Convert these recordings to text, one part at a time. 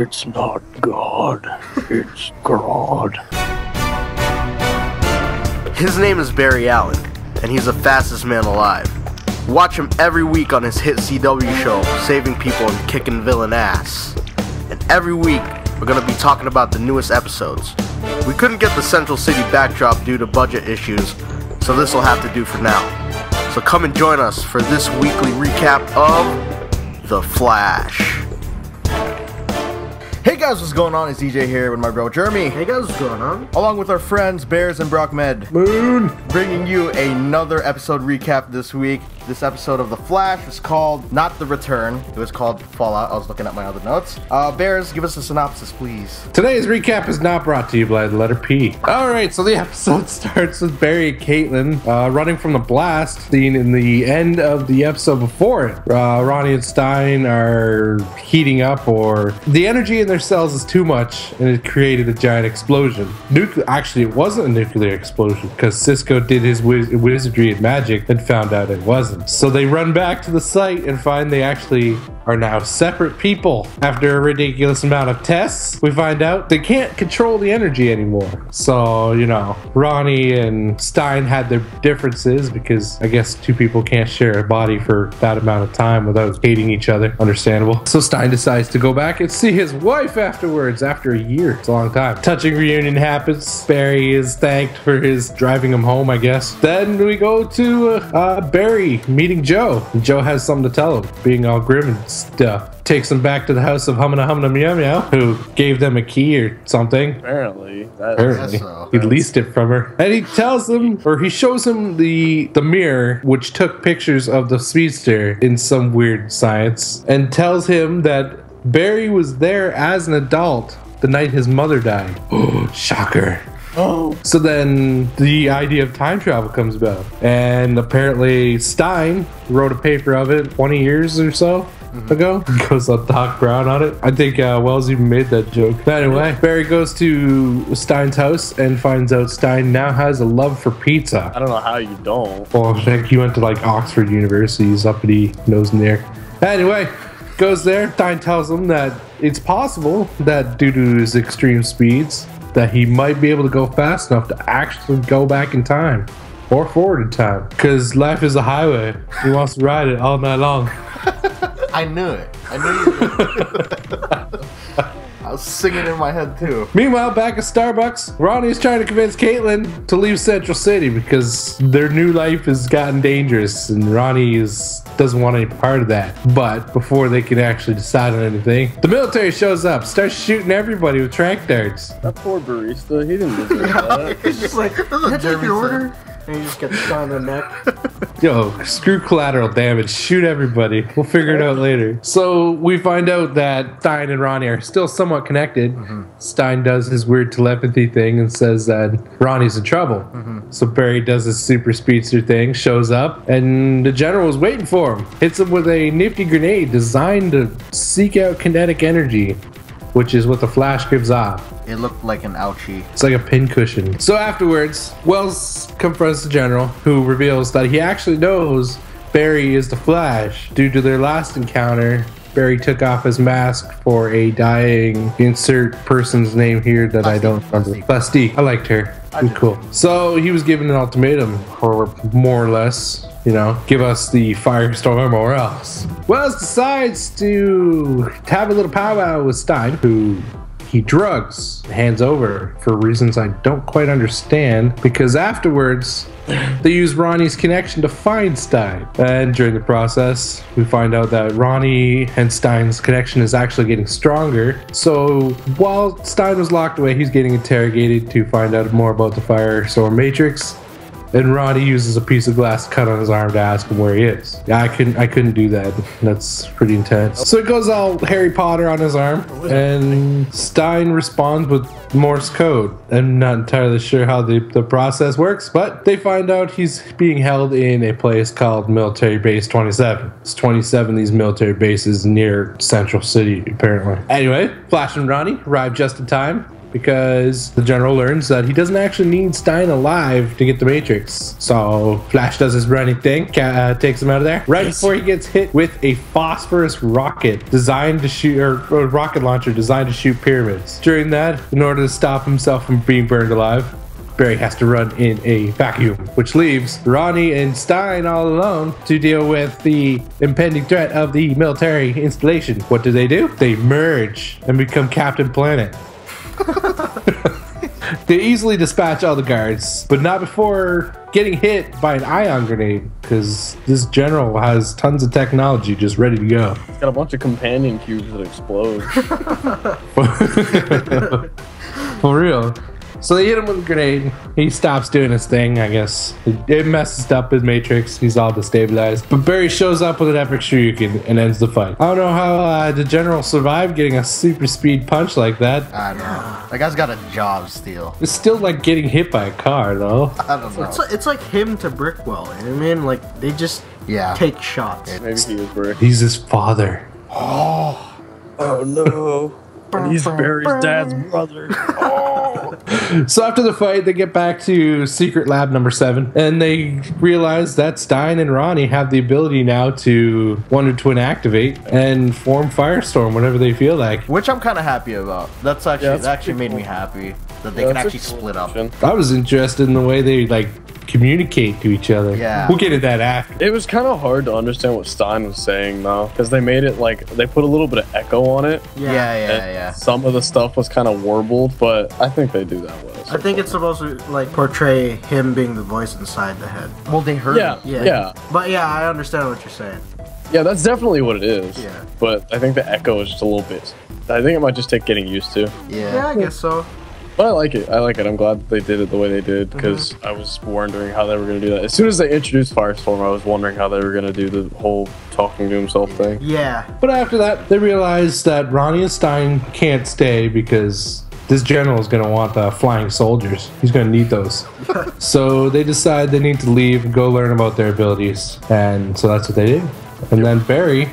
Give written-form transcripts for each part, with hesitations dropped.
It's not God, it's God. His name is Barry Allen, and he's the fastest man alive. Watch him every week on his hit CW show, Saving People and Kicking Villain Ass. And every week, we're going to be talking about the newest episodes. We couldn't get the Central City backdrop due to budget issues, so this will have to do for now. So come and join us for this weekly recap of The Flash. Hey guys, what's going on? It's DJ here with my bro Jeremy. Hey guys, what's going on? Along with our friends Bears and Brock Med. Moon! Bringing you another episode recap this week. This episode of The Flash was called not The Return. It was called Fallout. I was looking at my other notes. Bears, give us a synopsis, please. Today's recap is not brought to you by the letter P. Alright, so the episode starts with Barry and Caitlin running from the blast seen in the end of the episode before it. Ronnie and Stein are heating up, or the energy in their cells is too much and it created a giant explosion. Actually, it wasn't a nuclear explosion because Cisco did his wizardry and magic and found out it wasn't. So they run back to the site and find they actually are now separate people. After a ridiculous amount of tests, we find out they can't control the energy anymore. So, you know, Ronnie and Stein had their differences because I guess two people can't share a body for that amount of time without hating each other. Understandable. So Stein decides to go back and see his wife afterwards, after a year. It's a long time. Touching reunion happens. Barry is thanked for his driving him home, I guess. Then we go to Barry meeting Joe. And Joe has something to tell him, being all grim and stuff. Takes them back to the house of Humana Meow Meow, who gave them a key or something. Apparently. He leased it from her. And he tells them, or he shows him the mirror, which took pictures of the speedster in some weird science, and tells him that Barry was there as an adult the night his mother died. Oh, shocker. Oh. So then the idea of time travel comes about. And apparently Stein wrote a paper of it 20 years or so ago. Goes on Doc Brown on it. I think Wells even made that joke. But anyway, Barry goes to Stein's house and finds out Stein now has a love for pizza. I don't know how you don't. Well, I think he went to like Oxford University. He's uppity, nose in the air. Anyway, goes there. Stein tells him that it's possible that due to his extreme speeds, that he might be able to go fast enough to actually go back in time or forward in time, because life is a highway. He wants to ride it all night long. I knew it. I knew you. I was singing in my head too. Meanwhile, back at Starbucks, Ronnie is trying to convince Caitlin to leave Central City because their new life has gotten dangerous and Ronnie doesn't want any part of that. But before they can actually decide on anything, the military shows up, starts shooting everybody with tranq darts. That poor barista, he didn't deserve that. It's just like, Can I take your order? And you just get shot in the neck. Yo, screw collateral damage. Shoot everybody. We'll figure it out later. So we find out that Stein and Ronnie are still somewhat connected. Stein does his weird telepathy thing and says that Ronnie's in trouble. So Barry does his super speedster thing, shows up, and the general is waiting for him. Hits him with a nifty grenade designed to seek out kinetic energy, which is what the Flash gives off. it looked like an ouchie. It's like a pincushion. So afterwards, Wells confronts the general, who reveals that he actually knows Barry is the Flash. Due to their last encounter, Barry took off his mask for a dying insert person's name here that I don't remember. Plastique. I liked her. She's cool. So he was given an ultimatum, or more or less, you know, give us the firestorm or else. Wells decides to have a little powwow with Stein, who he drugs, hands over for reasons I don't quite understand, because afterwards they use Ronnie's connection to find Stein. And during the process, we find out that Ronnie and Stein's connection is actually getting stronger. So while Stein was locked away, he's getting interrogated to find out more about the Firestorm Matrix. And Ronnie uses a piece of glass to cut on his arm to ask him where he is. Yeah, I couldn't do that. That's pretty intense. So it goes all Harry Potter on his arm, and Stein responds with Morse code. I'm not entirely sure how the process works, but they find out he's being held in a place called Military Base 27. It's 27 of these military bases near Central City, apparently. Anyway, Flash and Ronnie arrive just in time. because the general learns that he doesn't actually need Stein alive to get the Matrix. So Flash does his running thing, takes him out of there right before he gets hit with a phosphorus rocket designed to shoot, or a rocket launcher designed to shoot pyramids. During that, in order to stop himself from being burned alive, Barry has to run in a vacuum, which leaves Ronnie and Stein all alone to deal with the impending threat of the military installation. What do? They merge and become Captain Planet. They easily dispatch all the guards, but not before getting hit by an ion grenade, because this general has tons of technology just ready to go. It's got a bunch of companion cubes that explode. For real. So they hit him with a grenade. He stops doing his thing, I guess. It messes up his Matrix. He's all destabilized. But Barry shows up with an epic Shoryuken and ends the fight. I don't know how the general survived getting a super speed punch like that. I don't know. That guy's got a job still. It's still like getting hit by a car, though. I don't know. It's like him to Brickwell. You know what I mean? Like, they just take shots. Maybe he was Brick. He's his father. Oh no. And he's Barry's dad's brother. So after the fight, they get back to Secret Lab number 7, and they realize that Stein and Ronnie have the ability now to Wonder Twin activate and form Firestorm whenever they feel like. Which I'm kind of happy about. That actually made me happy that they can actually split up. I was interested in the way they like communicate to each other. Yeah. We'll get into that after. It was kind of hard to understand what Stein was saying though, because they made it like they put a little bit of echo on it. Yeah. Some of the stuff was kind of warbled, but I think they do that well. I think it's supposed to like portray him being the voice inside the head. Well, they heard Yeah, it. yeah. But yeah, I understand what you're saying. Yeah, that's definitely what it is. Yeah. But I think the echo is just a little bit. I think it might just take getting used to. Yeah, I guess so. But I like it. I'm glad that they did it the way they did, because I was wondering how they were going to do that. As soon as they introduced Firestorm, I was wondering how they were going to do the whole talking to himself thing. Yeah. But after that, they realize that Ronnie and Stein can't stay because this general is going to want the flying soldiers. He's going to need those. So they decide they need to leave and go learn about their abilities. And so that's what they do. And then Barry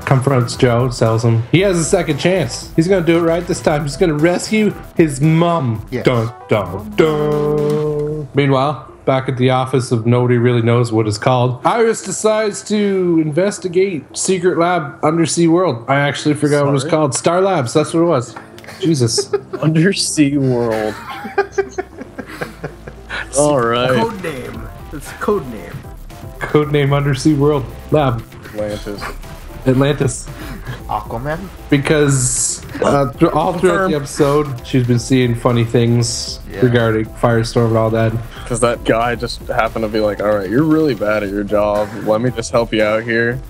confronts Joe, tells him he has a second chance. He's gonna do it right this time. He's gonna rescue his mom. Yes. Dun, dun, dun. Meanwhile, back at the office of nobody really knows what it's called, Iris decides to investigate Secret Lab Undersea World. I actually forgot what it was called. Star Labs, that's what it was. Jesus. Undersea World. All right. Code name. It's a code name. Codename Undersea World Lab. Atlantis. Aquaman? Because all throughout the episode, she's been seeing funny things regarding Firestorm and all that. Because that guy just happened to be like, all right, you're really bad at your job. Let me just help you out here.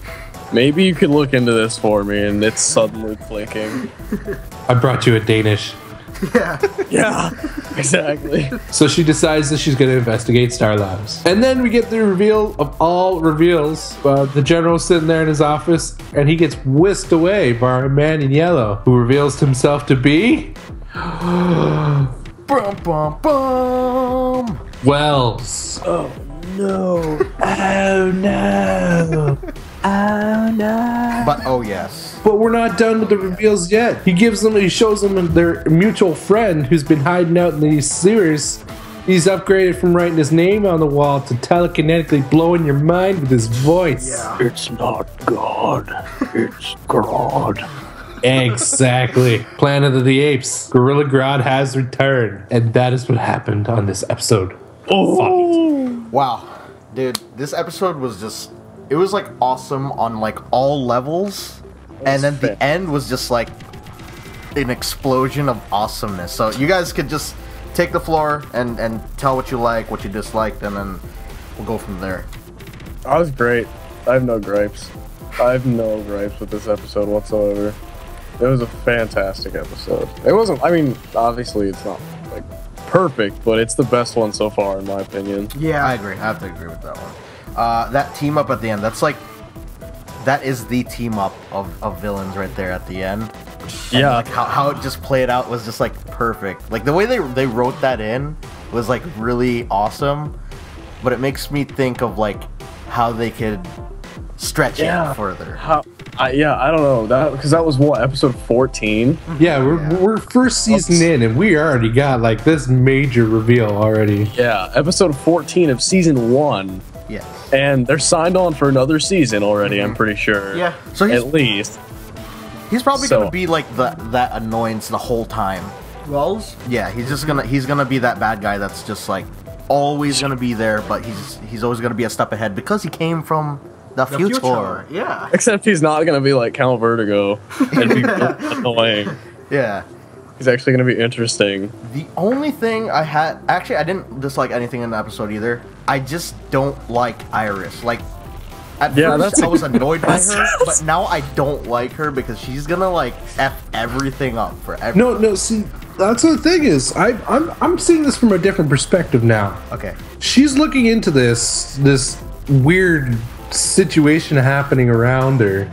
Maybe you could look into this for me, and it's suddenly clicking. I brought you a Danish. Yeah, exactly. So she decides that she's going to investigate Star Labs. And then we get the reveal of all reveals. The general's sitting there in his office, and he gets whisked away by a man in yellow, who reveals himself to be... Bum, bum, bum. Wells. Oh, no. Oh, no. Oh, no. But oh yes. But we're not done with the reveals yet. He shows them their mutual friend who's been hiding out in these sewers. He's upgraded from writing his name on the wall to telekinetically blowing your mind with his voice. Yeah. It's not God. It's Grodd. Exactly. Planet of the Apes. Gorilla Grodd has returned. And that is what happened on this episode. Oh. Wow. Dude, this episode was just... It was like awesome on like all levels. And then the end was just like an explosion of awesomeness. So you guys could just take the floor and tell what you like, what you disliked, and then we'll go from there. That was great. I have no gripes. I have no gripes with this episode whatsoever. It was a fantastic episode. It wasn't, I mean, obviously it's not like perfect, but it's the best one so far in my opinion. Yeah. I agree. I have to agree with that one. That team up at the end, that is the team up of villains right there at the end. Yeah. Like how it just played out was just like perfect. Like the way they wrote that in was like really awesome. But it makes me think of like how they could stretch Yeah. it further. I don't know that because that was what episode 14. Yeah, we're first season in, and we already got like this major reveal already. Yeah, episode 14 of season 1, Yes. and they're signed on for another season already. I'm pretty sure. Yeah. So at least. he's probably So- gonna be like that annoyance the whole time. Wells? Yeah, he's gonna be that bad guy that's just like always gonna be there, but he's always gonna be a step ahead because he came from the future. Yeah. Except he's not gonna be like Count Vertigo and be annoying. Yeah. He's actually gonna be interesting. The only thing I didn't dislike anything in the episode either. I just don't like Iris. Like, at Yeah, first that's- I was annoyed by her, but now I don't like her because she's gonna like F everything up for everyone. No, see, that's the thing is, I'm seeing this from a different perspective now. Okay. She's looking into this weird situation happening around her,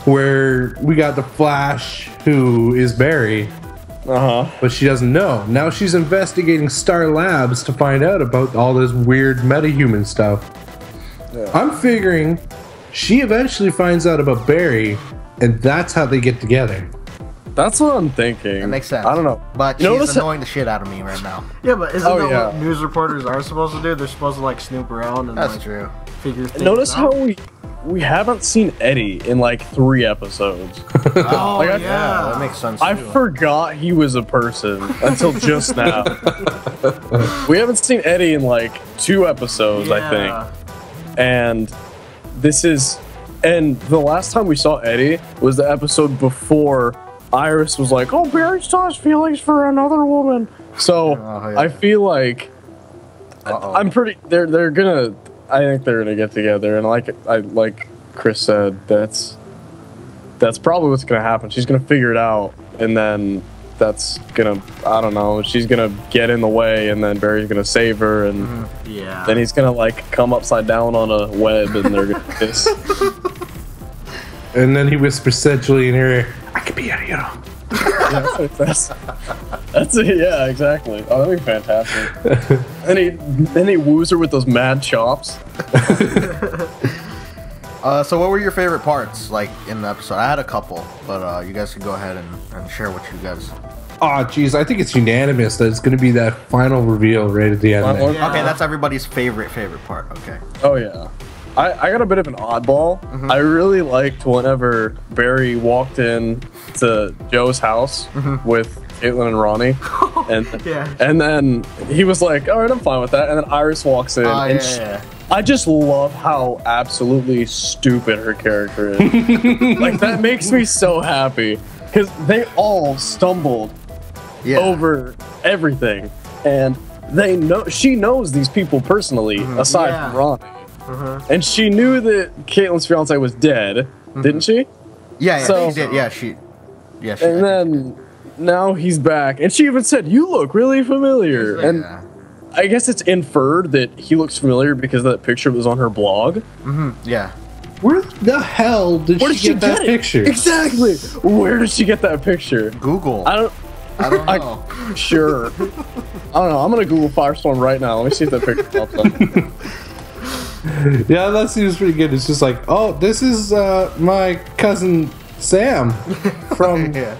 where we got the Flash, who is Barry, but she doesn't know. Now she's investigating Star Labs to find out about all this weird metahuman stuff. I'm figuring she eventually finds out about Barry, and that's how they get together. That's what I'm thinking. That makes sense. I don't know. But You she's notice- annoying the shit out of me right now. Yeah, but isn't Oh, that yeah. what news reporters are supposed to do? They're supposed to like snoop around and That's like true. figure things Notice out. how we haven't seen Eddie in like 3 episodes. Oh, Like, Yeah, yeah. that makes sense. I too. forgot he was a person until just now. We haven't seen Eddie in like 2 episodes, I think. And the last time we saw Eddie was the episode before Iris was like, "Oh, Barry still has feelings for another woman." So Oh, yeah. I feel like Uh-oh. I'm pretty. They're gonna. I think they're gonna get together, and like Chris said, that's probably what's gonna happen. She's gonna figure it out, and then that's gonna. I don't know. She's gonna get in the way, and then Barry's gonna save her, and Yeah. then he's gonna like come upside down on a web, and they're gonna kiss. And then he whispers sensually in her ear, "I could be your hero." That's it. Yeah, exactly. Oh, that'd be fantastic. Then he woos her with those mad chops. So what were your favorite parts, like, in the episode? I had a couple, but you guys can go ahead and share what you guys... Oh, geez, I think it's unanimous that it's going to be that final reveal right at the end. Final- there. Yeah. Okay, that's everybody's favorite part, okay. Oh yeah. I got a bit of an oddball. Mm-hmm. I really liked whenever Barry walked in to Joe's house Mm-hmm. with Caitlin and Ronnie, and Yeah. and then he was like, "All right, I'm fine with that." And then Iris walks in, and I just love how absolutely stupid her character is. Like that makes me so happy because they all stumbled Yeah. over everything, and she knows these people personally, aside Yeah. from Ronnie. And she knew that Caitlin's fiance was dead, didn't she? Yeah, So- she did. Yeah, she... And then now he's back, and she even said, "You look really familiar." And Yeah. I guess it's inferred that he looks familiar because of that picture that was on her blog. Yeah. Where the hell did Where she did she get that get it? picture? Exactly. Where did she get that picture? Google. I don't. I don't I- know. Sure. I don't know. I'm gonna Google Firestorm right now. Let me see if that picture pops up. Yeah, that seems pretty good. It's just like, oh, this is my cousin Sam from Yeah.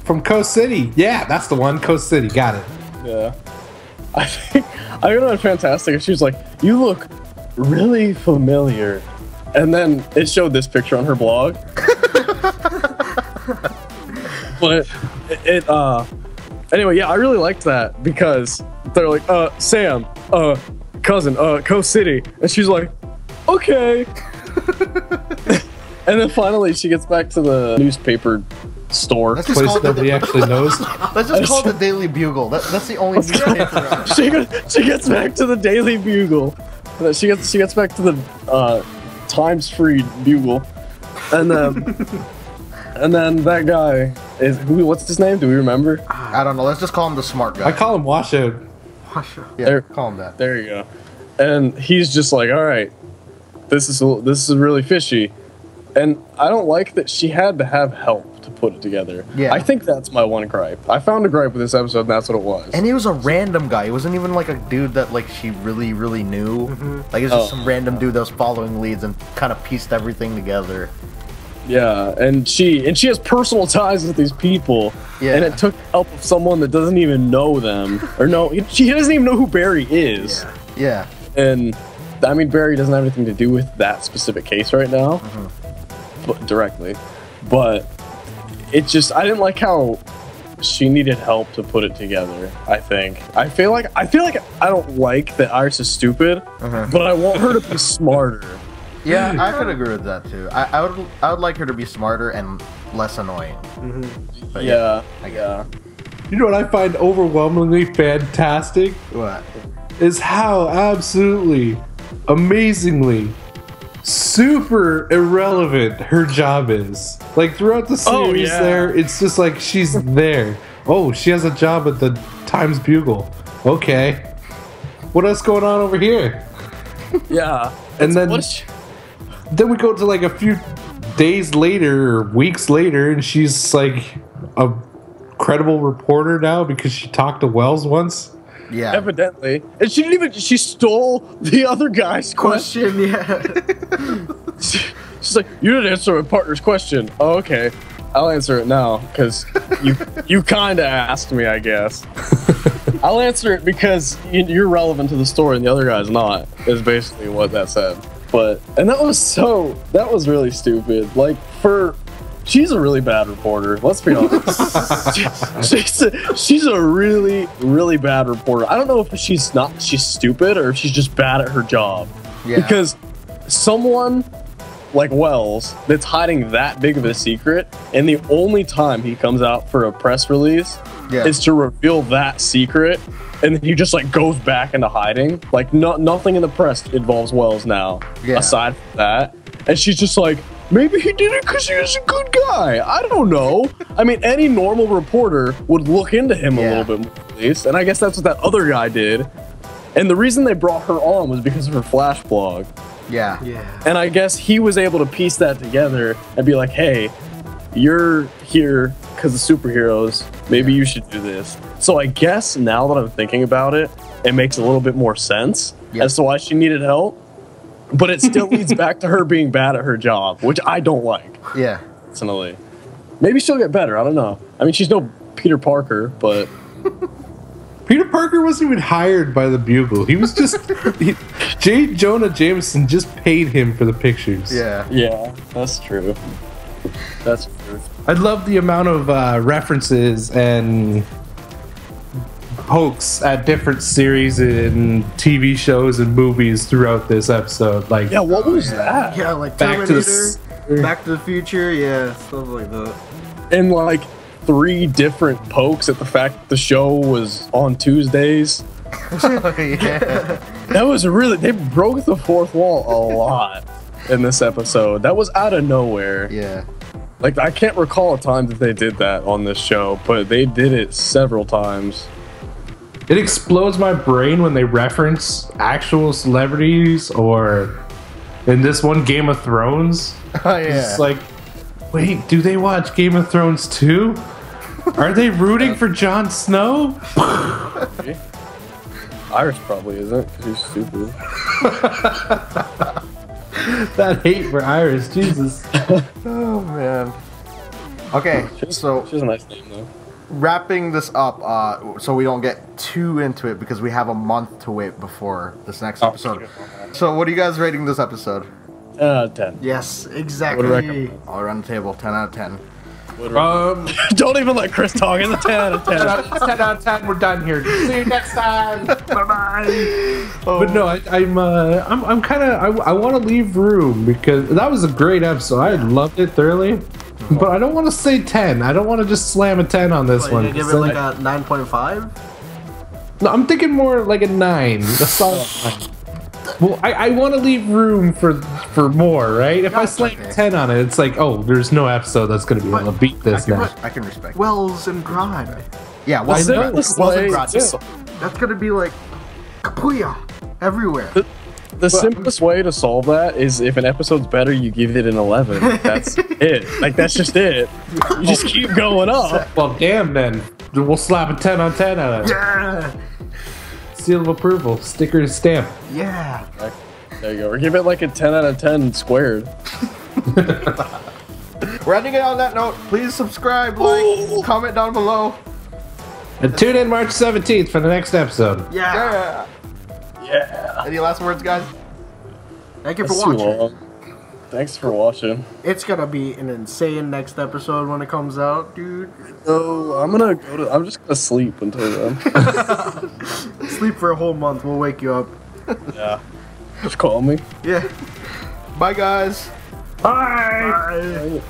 from Coast City. Yeah, that's the one. Coast City. Got it. Yeah. I think I got it fantastic. She was like, "You look really familiar," and then it showed this picture on her blog. But anyway, yeah, I really liked that because they're like, Sam, cousin, Coast City, and she's like, okay. And then finally she gets back to the newspaper store. Let's just Place call it nobody the, actually knows. let's just call it the Daily Bugle. That's the only newspaper out. she gets back to the Daily Bugle. And then she gets back to the Times Free Bugle, and then that guy is who? What's his name? Do we remember? I don't know. Let's just call him the smart guy. I call him Washout. Yeah, There- call him that. There you go. And he's just like, all right, this is really fishy, and I don't like that she had to have help to put it together. Yeah. I think that's my one gripe. I found a gripe with this episode, and that's what it was. And he was a random guy. He wasn't even like a dude that like she really, really knew. Like it's just some random dude that was following leads and kind of pieced everything together. Yeah, and she has personal ties with these people. Yeah. And it took help of someone that doesn't even know them. Or no, she doesn't even know who Barry is. Yeah. And I mean, Barry doesn't have anything to do with that specific case right now, but directly. But it just, I didn't like how she needed help to put it together. I feel like I don't like that Iris is stupid, but I want her to be smarter. Yeah, I could agree with that too. I would like her to be smarter and less annoying. But Yeah, I get yeah. You know what I find overwhelmingly fantastic What? is how absolutely, amazingly, super irrelevant her job is. Like throughout the series, there it's just like she's there. Oh, she has a job at the Times Bugle. Okay, what else going on over here? Yeah. And then we go to like a few days later or weeks later, and she's like a credible reporter now because she talked to Wells once. Yeah. Evidently. And she didn't even, she stole the other guy's question. She's like, you didn't answer my partner's question. Oh, okay. I'll answer it now, because you kind of asked me, I guess. I'll answer it because you're relevant to the story and the other guy's not, is basically what that said. And that was really stupid. Like, she's a really bad reporter. Let's be honest. she's a really, really bad reporter. I don't know if she's stupid or if she's just bad at her job. Yeah. Because someone like Wells that's hiding that big of a secret, and the only time he comes out for a press release is to reveal that secret, and then he just like goes back into hiding. Like nothing in the press involves Wells now, aside from that. And she's just like, maybe he did it because he was a good guy. I don't know. I mean, any normal reporter would look into him a little bit more, at least. And I guess that's what that other guy did. And the reason they brought her on was because of her Flash blog. Yeah. And I guess he was able to piece that together and be like, hey, you're here because of superheroes. Maybe you should do this. So I guess now that I'm thinking about it, it makes a little bit more sense as to why she needed help. But it still leads back to her being bad at her job, which I don't like. Yeah. Personally. Maybe she'll get better. I don't know. I mean, she's no Peter Parker, but... Peter Parker wasn't even hired by the Bugle. He was just... J. Jonah Jameson just paid him for the pictures. Yeah. Yeah, that's true. That's true. I love the amount of references and pokes at different series and TV shows and movies throughout this episode. Like, yeah, what was that? Yeah, like Back to Terminator, Back to the Future, yeah, stuff like that. And like 3 different pokes at the fact that the show was on Tuesdays. That was really, they broke the fourth wall a lot in this episode. That was out of nowhere. Yeah. Like, I can't recall a time that they did that on this show, but they did it several times. It explodes my brain when they reference actual celebrities, or in this one, Game of Thrones. Oh, yeah. It's like, wait, do they watch Game of Thrones too? Are they rooting for Jon Snow? Iris probably isn't, because he's stupid. That hate for Iris, Jesus. Oh, man. Okay, so... She has a nice name, though. Wrapping this up, so we don't get too into it because we have a month to wait before this next episode. So, what are you guys rating this episode? 10. Yes, Would exactly. recommend. All around the table, 10 out of 10. Don't even let Chris talk. It's a 10 out of 10. 10 out of 10. We're done here. See you next time. Bye-bye. But no, I'm kind of... I want to leave room because that was a great episode. I loved it thoroughly. But I don't want to say 10. I don't want to just slam a 10 on this one. You give it like a 9.5? No, I'm thinking more like a 9. A solid 9. Well, I want to leave room for more, right? If I slam 10 on it, it's like, oh, there's no episode that's going to be able to beat this now. I can respect. Wells and Grodd. Yeah, Wells and Grodd. That's gonna be like Kapuya everywhere. The simplest way to solve that is if an episode's better, you give it an 11. That's it. Like, that's just it. You just keep going up. Well, damn then. We'll slap a 10 on 10 on it. Yeah. Seal of approval. Sticker and stamp. Yeah. There you go. Or give it like a 10 out of 10 squared. We're ending it on that note. Please subscribe, like, comment down below. And tune in March 17th for the next episode. Yeah. Yeah. Any last words, guys? Thank you for That's too watching. long. Thanks for watching. It's gonna be an insane next episode when it comes out, dude. No, I'm just gonna sleep until then. Sleep for a whole month. We'll wake you up. Yeah. Just call me. Yeah. Bye, guys. Bye. Bye.